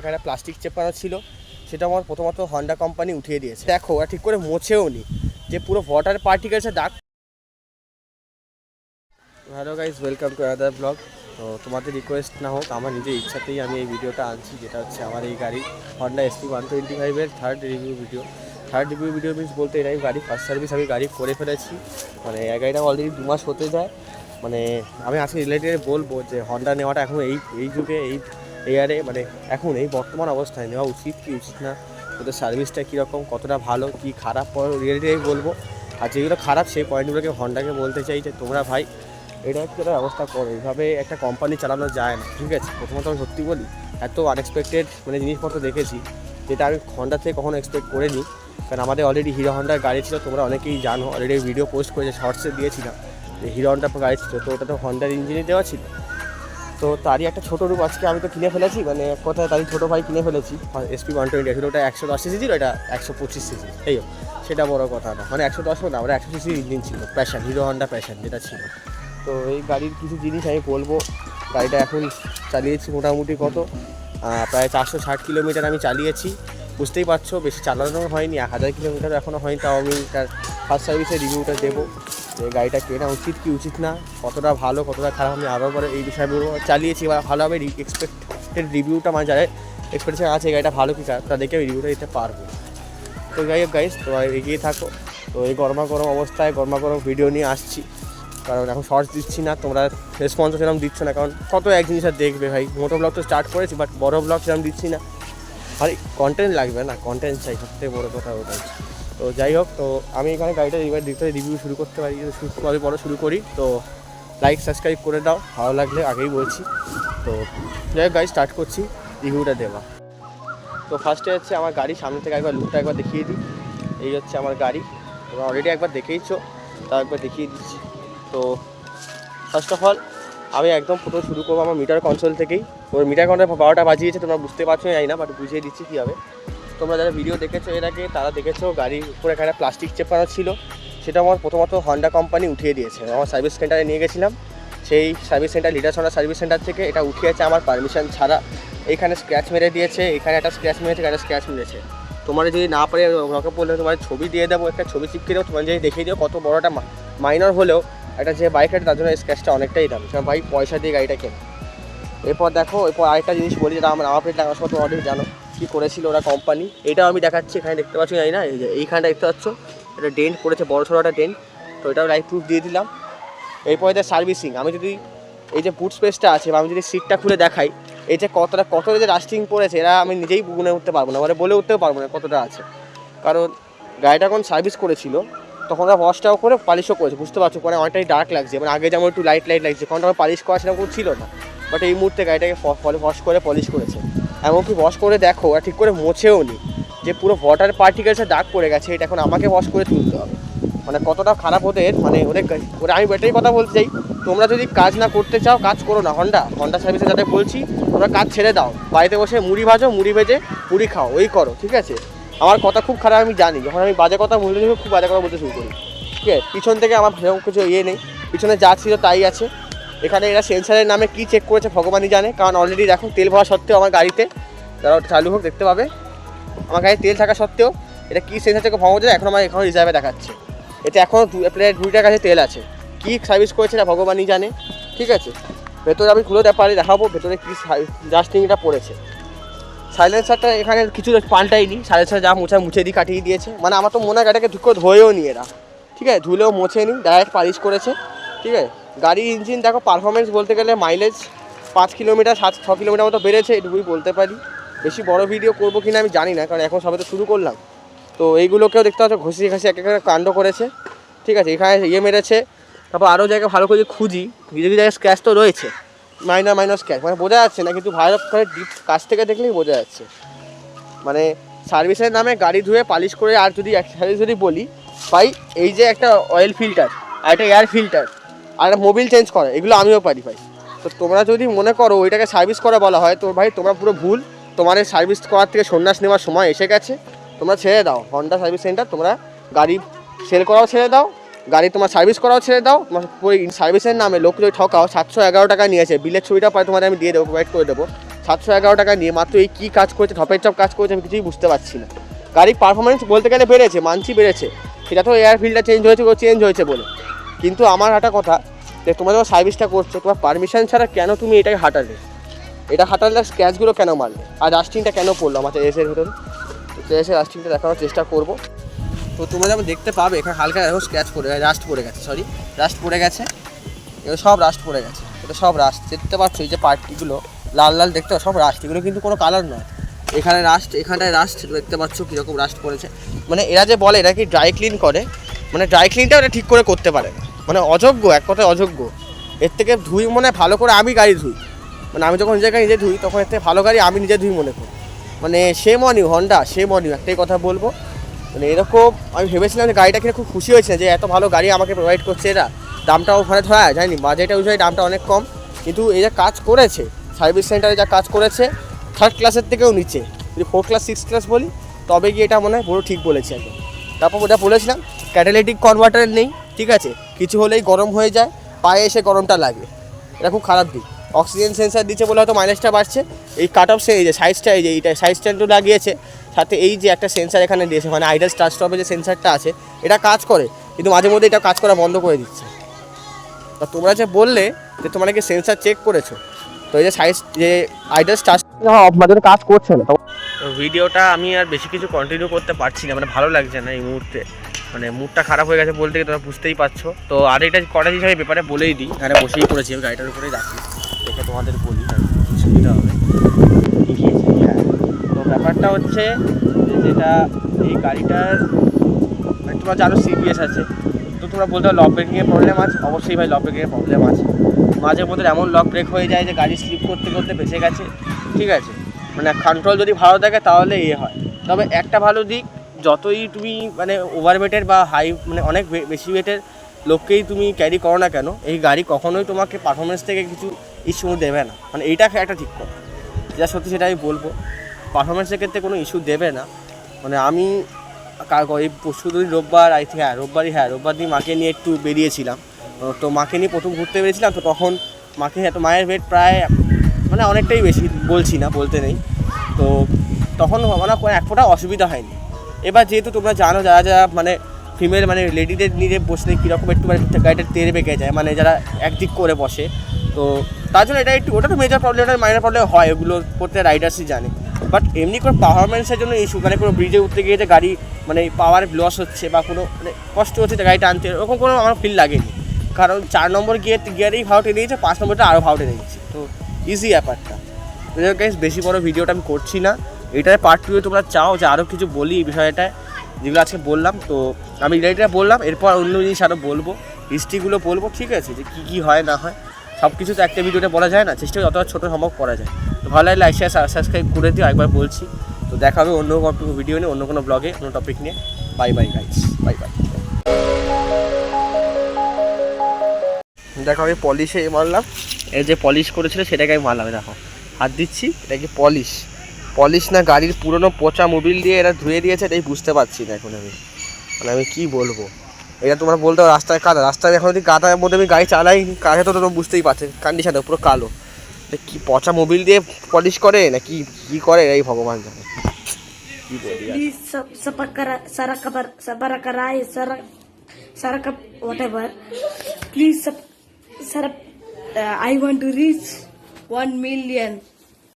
এখানে প্লাস্টিক চেপানো ছিল, সেটা আমার প্রথমত হন্ডা কোম্পানি উঠিয়ে দিয়েছে। দেখো ওরা ঠিক করে মোছেও নি, যে পুরো ওয়াটার পার্টিকেলসে দাগ। Hello guys, welcome to another blog. তো তোমাদের রিকোয়েস্ট না হোক, আমার নিজের ইচ্ছাতেই আমি এই ভিডিওটা আনছি, যেটা হচ্ছে আমার এই গাড়ি হন্ডা SP125-এর থার্ড রিভিউ ভিডিও মিনস বলতে এটাই গাড়ি ফার্স্ট সার্ভিস আমি গাড়ি করে ফেলেছি। মানে এই গাড়িটা অলরেডি 2 মাস হতে যায়। মানে আমি আজকে রিলেটেড বলবো যে হন্ডা নেওয়াটা এখন এই যুগে এই ইয়ারে মানে এখন এই বর্তমান অবস্থায় নেওয়া উচিত কি উচিত না, ওদের সার্ভিসটা কীরকম, কতটা ভালো কি খারাপ রিলেটেড বলবো। আর যেগুলো খারাপ সেই পয়েন্টগুলোকে হন্ডাকে বলতে চাই যে তোমরা ভাই এটা একটা ব্যবস্থা করো, এইভাবে একটা কোম্পানি চালানো যায় না, ঠিক আছে। প্রথমত আমি সত্যি বলি, এত আনএক্সপেক্টেড মানে জিনিসপত্র দেখেছি যেটা আমি হন্ডা থেকে কখনো এক্সপেক্ট করিনি। কারণ আমাদের অলরেডি হিরো হন্ডার গাড়ি ছিল, তোমরা অনেকেই জানো, অলরেডি ভিডিও পোস্ট করেছে, শর্টসে দিয়েছিলাম যে হিরো হন্ডা গাড়ি ছিল, তো ওটা তো হন্ডার ইঞ্জিনই দেওয়া ছিল। তো তারই একটা ছোটো রূপ আজকে আমি তো কিনে ফেলেছি, মানে এক কথায় তারই ছোটো ভাই কিনে ফেলেছি SP120। আসলে ওটা 110 সিসির, ওটা 125 সিসি, এই সেটা বড় কথা না, মানে 110 না, ওটা 100 সিসির ইঞ্জিন ছিল, প্যাশন, হিরো হন্ডা প্যাশন যেটা ছিল। তো এই গাড়ির কিছু জিনিস আমি বলবো। গাড়িটা এখন চালিয়েছি মোটামুটি কত প্রায় 460 কিলোমিটার আমি চালিয়েছি, বুঝতেই পারছো বেশি চালানো হয়নি, 1000 কিলোমিটার এখনও হয়নি। তাও আমি তার ফার্স্ট সার্ভিসের রিভিউটা দেবো যে গাড়িটা কেনা উচিত কি উচিত না, কতটা ভালো কতটা খারাপ আমি আরও পরে এই বিষয়ে বলবো। চালিয়েছি বা ভালোভাবে এক্সপেক্টেড রিভিউটা মানে যারা এক্সপেকটেশন আছে গাড়িটা ভালো কি খারাপ তাদেরকে আমি রিভিউটা দিতে পারবো। তো যাই হোক গাইস, তো এগিয়ে থাকো। তো এই গরমা গরম অবস্থায় গরমা গরম ভিডিও নিয়ে আসছি, কারণ এখন শর্টস দিচ্ছি না, তোমরা রেসপন্সও সেরকম দিচ্ছ না, কারণ কত এক জিনিস আর দেখবে ভাই। মোটো ব্লগ তো স্টার্ট করেছি, বাট বড় ব্লগ সেরকম দিচ্ছি না, আর কন্টেন্ট লাগবে না, কন্টেন্ট চাই, সবথেকে বড়ো কথা ওটাই। তো যাই হোক, তো আমি এখানে গাড়িটা এবার রিভিউ শুরু করতে পারি, শুরু করি। তো লাইক সাবস্ক্রাইব করে দাও ভালো লাগলে, আগেই বলছি। তো যাই হোক গাড়ি স্টার্ট করছি রিভিউটা দেওয়া। তো ফার্স্টে হচ্ছে আমার গাড়ি সামনে থেকে একবার লুকটা একবার দেখিয়ে দিই। এই হচ্ছে আমার গাড়ি, তোমরা অলরেডি একবার দেখেইছো, তাও একবার দেখিয়ে দিচ্ছি। তো ফার্স্ট অফ অল আমি একদম প্রথম শুরু করবো আমার মিটার কনসোল থেকেই। ওর মিটার কনসোল 12টা বাজিয়েছে, তোমরা বুঝতে পারছো জানি না, বাট বুঝিয়ে দিচ্ছি কীভাবে। তোমরা যারা ভিডিও দেখেছো এর আগে তারা দেখেছো গাড়ির উপরে এখানে প্লাস্টিক চেপানো ছিল, সেটা আমার প্রথমত হন্ডা কোম্পানি উঠিয়ে দিয়েছে। আমার সার্ভিস সেন্টারে নিয়ে গেছিলাম, সেই সার্ভিস সেন্টার লিডারসোনা সার্ভিস সেন্টার থেকে এটা উঠিয়েছে আমার পারমিশন ছাড়া। এইখানে স্ক্র্যাচ মেরে দিয়েছে, এখানে একটা স্ক্র্যাচ মেরেছে, একটা স্ক্র্যাচ মেরেছে। তোমরা যদি না পারে ওকে বললে তোমার ছবি দিয়ে দেবো, একটা ছবি চিপকে দেবো, তোমার যদি দেখিয়ে দিও কত বড়টা মাইনর হলেও একটা যে বাইক আছে তার জন্য স্ক্র্যাচটা অনেকটাই দাম, কারণ বাইক পয়সা দিয়ে গাড়িটা কেনে। এরপর দেখো, এরপর আরেকটা জিনিস বলি, যেটা আমার প্লেট লাগানোর সময় তোমরা অলরেডি জানো কী করেছিল ওরা কোম্পানি। এটাও আমি দেখাচ্ছি, এখানে দেখতে পাচ্ছি জানি না, এই যে এইখানটা দেখতে পাচ্ছ এটা ডেন্ট পড়েছে, বড় সড়ো একটা ডেন্ট, তো এটাও লাইট প্রুফ দিয়ে দিলাম। এরপর এদের সার্ভিসিং, আমি যদি এই যে বুট স্পেসটা আছে বা আমি যদি সিটটা খুলে দেখাই, এই যে কত যে রাস্টিং পড়েছে এরা আমি নিজেই গুনে উঠতে পারবো না, মানে বলে উঠতেও পারবো না কতটা আছে। কারণ গাড়িটা যখন সার্ভিস করেছিল তখন ওরা ওয়াশটাও করে পালিশও করেছে, বুঝতে পারছো, মানে অনেকটাই ডার্ক লাগছে, মানে আগে যেমন একটু লাইট লাগছে, কারণ আমার পালিশ করা সেরকম ছিল না, বাট এই মুহূর্তে গাড়িটাকে ওয়াশ করে পলিশ করেছে। এমনকি ওয়াশ করে দেখো ওরা ঠিক করে মোছেও নি, যে পুরো ওয়াটার পার্টিকেলসে দাগ পড়ে গেছে, এটা এখন আমাকে ওয়াশ করে তুলতে হবে। মানে কতটা খারাপ ওদের, মানে ওরা আমি এটাই কথা বলতে চাই, তোমরা যদি কাজ না করতে চাও কাজ করো না। হন্ডা সার্ভিসে যাদের বলছি তোমরা কাজ ছেড়ে দাও, বাড়িতে বসে মুড়ি ভেজে মুড়ি খাও, ওই করো, ঠিক আছে। আমার কথা খুব খারাপ আমি জানি, যখন আমি বাজে কথা বলতে শুরু খুব বাজে কথা বলতে শুরু করি, ঠিক আছে। পিছন থেকে আমার সেরকম কিছু নেই, পিছনে যা ছিল তাই আছে। এখানে এরা সেন্সারের নামে কী চেক করেছে ভগবানই জানে, কারণ অলরেডি দেখো তেল ভরা সত্ত্বেও আমার গাড়িতে, যারা চালু হোক দেখতে পাবে, আমার গাড়িতে তেল থাকা সত্ত্বেও এটা কী সেন্সার থেকে ভগবান যায়, এখন আমার এখনও রিজার্ভে দেখাচ্ছে, এতে এখনও প্রায় 2 কাছে তেল আছে। কী সার্ভিস করেছে না ভগবানই জানে, ঠিক আছে। ভেতরে আমি খুলে দেখাবো ভেতরে কী জাস্টিংটা পড়েছে। সাইলেন্সারটা এখানে কিছু পাল্টাইনি, সাইলেন্সার যা মুছে দিয়ে কাটিয়ে দিয়েছে, মানে আমার তো মনে হয় গাড়িটাকে ধুয়েও নি এরা, ঠিক আছে, ধুলেও মোছে নি, ডাইরেক্ট পালিশ করেছে, ঠিক আছে। গাড়ির ইঞ্জিন দেখো, পারফরমেন্স বলতে গেলে মাইলেজ 5 কিলোমিটার 6 কিলোমিটার মতো বেড়েছে, এটুকুই বলতে পারি। বেশি বড় ভিডিও করবো কিনা আমি জানি না, কারণ এখন সবে তো শুরু করলাম। তো এইগুলোকেও দেখতে পাচ্ছ ঘষিয়ে এক একটা কাণ্ড করেছে, ঠিক আছে। এখানে মেরেছে, তারপর আরও জায়গায় ভালো করে খুঁজি, কিছু জায়গায় স্ক্র্যাচ তো রয়েছে, মাইনর স্ক্র্যাচ, মানে বোঝা যাচ্ছে না, কিন্তু ভালো করে ডিপ কাছ থেকে দেখলেই বোঝা যাচ্ছে। মানে সার্ভিসের নামে গাড়ি ধুয়ে পালিশ করে, আর যদি যদি বলি ভাই, এই যে একটা অয়েল ফিল্টার আর একটা এয়ার ফিল্টার আর একটা মোবিল চেঞ্জ করে, এগুলো আমিও পারি ভাই। তো তোমরা যদি মনে করো ওইটাকে সার্ভিস করা বলা হয়, তো ভাই তোমরা পুরো ভুল, তোমার এই সার্ভিস করার থেকে সন্ন্যাস নেওয়ার সময় এসে গেছে। তোমরা ছেড়ে দাও হন্ডা সার্ভিস সেন্টার, তোমরা গাড়ি সেল করাও ছেড়ে দাও, গাড়ি তোমার সার্ভিস করাও ছেড়ে দাও। তোমার সার্ভিসের নামে লোক যদি ঠকাও, 711 টাকা নিয়েছে, বিলের ছবিটা পরে তোমাদের আমি দিয়ে দেবো, প্রোভাইড করে দেবো। 711 টাকা নিয়ে মাত্র এই কী কাজ করেছে, ঢপের চপ কাজ করেছে, আমি কিছুই বুঝতে পারছি না। গাড়ির পারফরমেন্স বলতে গেলে বেড়েছে, মানছি বেড়েছে, সেটা তো এয়ার ফিল্টার চেঞ্জ হয়েছে বলে। কিন্তু আমার একটা কথা, যে তোমরা যখন সার্ভিসটা করছো, তোমার পারমিশন ছাড়া কেন তুমি এটাকে হাঁটালে? এটা হাঁটালে স্ক্র্যাচগুলো কেন মারলে? আর রাস্টিংটা কেন পড়লো আমার এসের ভেতরে? তো এসে রাস্টিংটা দেখানোর চেষ্টা করবো। তো তোমরা যেমন দেখতে পাবে এখানে হালকা দেখো স্ক্র্যাচ পড়ে গেছে, রাস্ট পড়ে গেছে, এগুলো সব রাস্ট পড়ে গেছে, এটা সব রাস্ট দেখতে পাচ্ছ। এই যে পার্টিগুলো লাল লাল দেখতে সব রাস্ট, এগুলো কিন্তু কোনো কালার নয়। এখানে রাস্ট, এখানটায় রাস্ট দেখতে পাচ্ছ কীরকম রাস্ট পড়েছে। মানে এরা যে বলে এটা কি ড্রাই ক্লিন করে, মানে ড্রাই ক্লিনটাও এটা ঠিক করে করতে পারে না, মানে অযোগ্য, এক কথায় অযোগ্য। এর থেকে ধুই মনে ভালো করে আমি গাড়ি ধুই, মানে আমি যখন নিজেকে নিজে ধুই তখন এর থেকে ভালো গাড়ি আমি নিজে ধুই মনে করি। মানে shame on you Honda, shame on you, একটাই কথা বলবো। মানে এরকম আমি ভেবেছিলাম যে গাড়িটা কিনে খুব খুশি হয়েছে যে এত ভালো গাড়ি আমাকে প্রোভাইড করছে এরা। দামটাও ওখানে ধরা যায়নি, বাজেট অনুযায়ী দামটা অনেক কম, কিন্তু এই যা কাজ করেছে সার্ভিস সেন্টারে, যা কাজ করেছে থার্ড ক্লাসের থেকেও নিচে, যদি 4 ক্লাস 6 ক্লাস বলি তবে গিয়ে এটা মনে হয় পুরো ঠিক বলেছি একদম। তারপর ওটা বলেছিলাম ক্যাটালিটিক কনভার্টার নেই, ঠিক আছে, কিছু হলেই গরম হয়ে যায়, পায়ে এসে গরমটা লাগে, এটা খুব খারাপ দিক। অক্সিজেন সেন্সার দিচ্ছে বলে হয়তো মাইলেজটা বাড়ছে। এই কাট অফ এই যে সাইজটা, এই যে এইটা সাইজ স্ট্যান্ডও লাগিয়েছে, সাথে এই যে একটা সেন্সার এখানে দিয়েছে, মানে আইডাল স্টার্ট স্টপে যে সেন্সারটা আছে এটা কাজ করে, কিন্তু মাঝে মধ্যে এটা কাজ করা বন্ধ করে দিচ্ছে। তা তোমরা যে বললে যে তোমরা কি সেন্সার চেক করেছো, তো এই যে সাইজ যে আইডাল স্টার্ট আমাদের কাজ করছে না। তো ভিডিওটা আমি আর বেশি কিছু কন্টিনিউ করতে পারছি না, মানে ভালো লাগছে না এই মুহূর্তে, মানে মুডটা খারাপ হয়ে গেছে বলতে তোমরা বুঝতেই পারছো। তো আর এটা করার হিসাবে ব্যাপারে বলেই দিই, এখানে বসেই পড়েছি আমি গাড়িটার উপরেই রাখি, দেখে তোমাদের বলি সুবিধা হবে। হ্যাঁ, তো ব্যাপারটা হচ্ছে যেটা এই গাড়িটার মানে তোমরা জানো সিবিএস আছে, তো তোমরা বলতে পারো লক ব্রেকিংয়ের প্রবলেম আছে, অবশ্যই ভাই লক ব্রেকিংয়ের প্রবলেম আছে। মাঝে মধ্যে এমন লক ব্রেক হয়ে যায় যে গাড়ি স্লিপ করতে করতে বেঁচে গেছে, ঠিক আছে, মানে কন্ট্রোল যদি ভালো থাকে তাহলে হয়। তবে একটা ভালো দিক, যতই তুমি মানে ওভার ওয়েটের বা হাই মানে অনেক বেশি ওয়েটের লোককেই তুমি ক্যারি করো না কেন, এই গাড়ি কখনোই তোমাকে পারফরমেন্স থেকে কিছু ইস্যু দেবে না, মানে এইটা একটা ঠিক কথা, যা সত্যি সেটা আমি বলবো, পারফরমেন্সের ক্ষেত্রে কোনো ইস্যু দেবে না। মানে আমি এই পরশু দিন রোববার রোববার দিন মাকে নিয়ে একটু বেরিয়েছিলাম, তো মাকে নিয়ে প্রথম ঘুরতে বেরিয়েছিলাম, তো তখন মাকে এত মায়ের ওয়েট প্রায় মানে অনেকটাই বেশি, বলছি না বলতে নেই, তো তখন মানে এক ফোঁটা অসুবিধা হয়নি। এবার যেহেতু তোমরা জানো যারা যারা মানে ফিমেল মানে লেডিদের নিয়ে বসলে কীরকম একটু মানে গাড়িটা তেড়ে বেঁকে যায়, মানে যারা একদিক করে বসে, তো তার জন্য এটা একটু, ওটা তো মেজর প্রবলেম, ওটা মাইনর প্রবলেম হয়, ওগুলো প্রত্যেক রাইডার্সই জানে। বাট এমনি করে পারফরমেন্সের জন্য ইস্যু, মানে কোনো ব্রিজে উঠতে গিয়ে যে গাড়ি মানে পাওয়ার লস হচ্ছে বা কোনো মানে কষ্ট হচ্ছে যে গাড়িটা আনতে, ওরকম কোনো আমার ফিল লাগেনি, কারণ 4 নম্বর গিয়ারেই ভাও টেনে দিয়েছে, 5 নম্বরটা আরও ভাও টেনে দিচ্ছে, তো ইজি ব্যাপারটা। গাইস বেশি বড় ভিডিওটা আমি করছি না, এটার পার্ট 2 তোমরা চাও যে আরও কিছু বলি এই বিষয়টায়, যেগুলো আজকে বললাম, তো আমি এটা বললাম, এরপর অন্য জিনিস আরও বলবো, হিস্ট্রিগুলো বলবো, ঠিক আছে, যে কী কী হয় না হয়, সব কিছু তো একটা ভিডিওতে বলা যায় না, চেষ্টা যতটা ছোটো সম্ভব করা যায়। তো ভালো লাগলে লাইক শেয়ার সাবস্ক্রাইব করে দিও, একবার বলছি। তো দেখা হবে অন্য কোনো ভিডিও নিয়ে, অন্য কোনো ব্লগে, অন্য টপিক নিয়ে। Bye bye guys, bye bye. দেখো আমি পলিশে মারলাম, এই যে পলিশ করেছিল সেটাকে আমি মারলাম, দেখো হাত দিচ্ছি, এটা কি পলিশ না গাড়ির পুরনো পচা মোবিল দিয়ে এরা ধুয়ে দিয়েছে, এটাই বুঝতে পারছি না এখন আমি, মানে আমি কী বলবো। এটা তোমরা বলতে পারো রাস্তায় কাদা, রাস্তায় এখন যদি কাদার মধ্যে আমি গাড়ি চালাই, কাদা তো তোমরা বুঝতেই পারছো কন্ডিশনটা পুরো কালো, কি পচা মোবিল দিয়ে পলিশ করে না কি কী করে এই ভগবান জানে। কি বলি Please, sir, I want to reach 1 million.